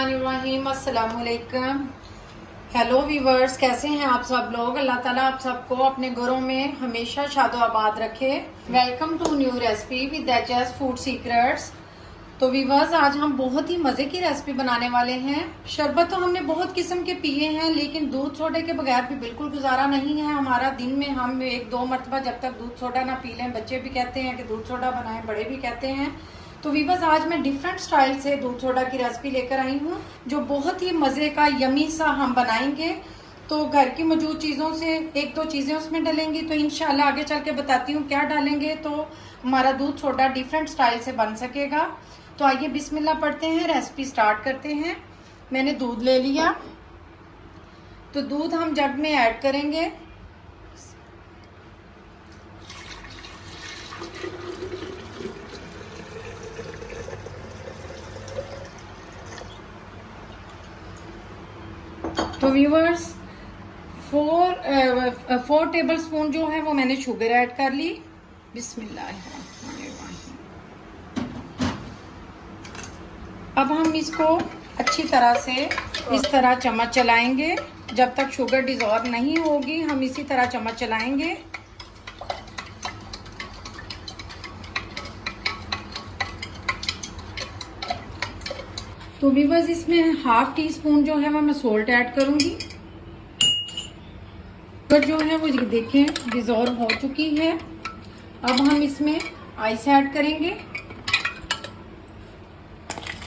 बिस्मिल्लाहिर्रहमानिर्रहीम, अस्सलाम वालेकुम। हेलो व्यूवर्स, कैसे हैं आप सब लोग। अल्लाह ताला आप सबको अपने घरों में हमेशा शादो आबाद रखे। Welcome to new recipe with HS food secrets. तो व्यूवर्स, आज हम बहुत ही मज़े की रेसिपी बनाने वाले हैं। शरबत तो हमने बहुत किस्म के पिए हैं, लेकिन दूध सोडे के बगैर भी बिल्कुल गुजारा नहीं है हमारा। दिन में हम एक दो मरतबा जब तक दूध सोडा ना पी लें, बच्चे भी कहते हैं कि दूध सोडा बनाएं, बड़े भी कहते हैं। तो व्यूवर्स, आज मैं डिफरेंट स्टाइल से दूध सोडा की रेसिपी लेकर आई हूँ, जो बहुत ही मज़े का यमी सा हम बनाएंगे। तो घर की मौजूद चीज़ों से एक दो चीज़ें उसमें डालेंगी, तो इंशाल्लाह आगे चल के बताती हूँ क्या डालेंगे तो हमारा दूध सोडा डिफरेंट स्टाइल से बन सकेगा। तो आइए बिस्मिल्लाह पढ़ते हैं, रेसिपी स्टार्ट करते हैं। मैंने दूध ले लिया, तो दूध हम जग में ऐड करेंगे। तो व्यूवर्स, 4 टेबल स्पून जो है वो मैंने शुगर ऐड कर ली। बिस्मिल्लाह। अब हम इसको अच्छी तरह से इस तरह चम्मच चलाएंगे। जब तक शुगर डिज़ोल्व नहीं होगी हम इसी तरह चम्मच चलाएंगे। तो व्यूवर्स, इसमें ½ टी स्पून जो है वो मैं सोल्ट ऐड करूंगी। शुगर जो है वो देखें डिज़ोल्व हो चुकी है। अब हम इसमें आइस ऐड करेंगे।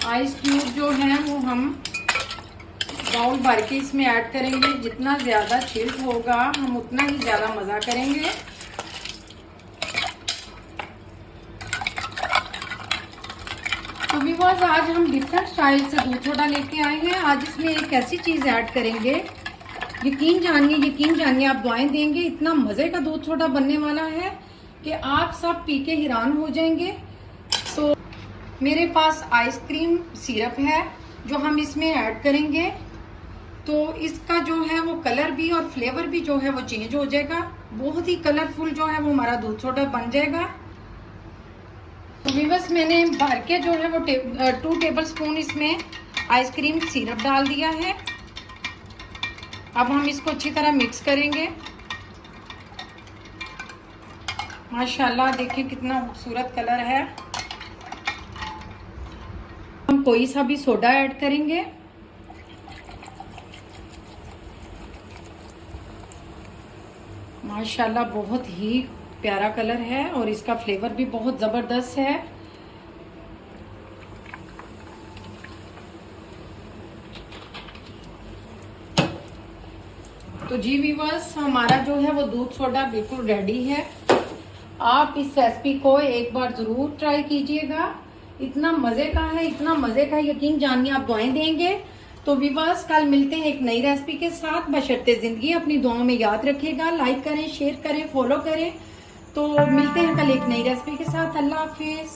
आइस क्यूब जो है वो हम बाउल भर के इसमें ऐड करेंगे। जितना ज़्यादा चिल्ड होगा हम उतना ही ज़्यादा मज़ा करेंगे। तो व्यूअर्स, आज हम डिफरेंट स्टाइल से दूध सोडा लेके आए हैं। आज इसमें एक ऐसी चीज़ ऐड करेंगे, यकीन जानिए आप दुआएं देंगे, इतना मज़े का दूध सोडा बनने वाला है कि आप सब पी के हैरान हो जाएंगे। तो मेरे पास आइसक्रीम सिरप है जो हम इसमें ऐड करेंगे। तो इसका जो है वो कलर भी और फ्लेवर भी जो है वो चेंज हो जाएगा। बहुत ही कलरफुल जो है वो हमारा दूध सोडा बन जाएगा। तो व्यूअर्स, मैंने भर के जो है वो 2 टेबल स्पून इसमें आइसक्रीम सिरप डाल दिया है। अब हम इसको अच्छी तरह मिक्स करेंगे। माशाल्लाह, देखिए कितना खूबसूरत कलर है। हम कोई सा भी सोडा ऐड करेंगे। माशाल्लाह, बहुत ही प्यारा कलर है और इसका फ्लेवर भी बहुत ज़बरदस्त है। तो जी व्यूअर्स, हमारा जो है वो दूध सोडा बिल्कुल रेडी है। आप इस रेसिपी को एक बार ज़रूर ट्राई कीजिएगा। इतना मज़े का है, इतना मज़े का, यकीन जानिए आप दुआएं देंगे। तो व्यूअर्स, कल मिलते हैं एक नई रेसिपी के साथ। बशर्ते ज़िंदगी अपनी दुआओं में याद रखिएगा। लाइक करें, शेयर करें, फॉलो करें। तो मिलते हैं कल एक नई रेसिपी के साथ। अल्लाह हाफिज़।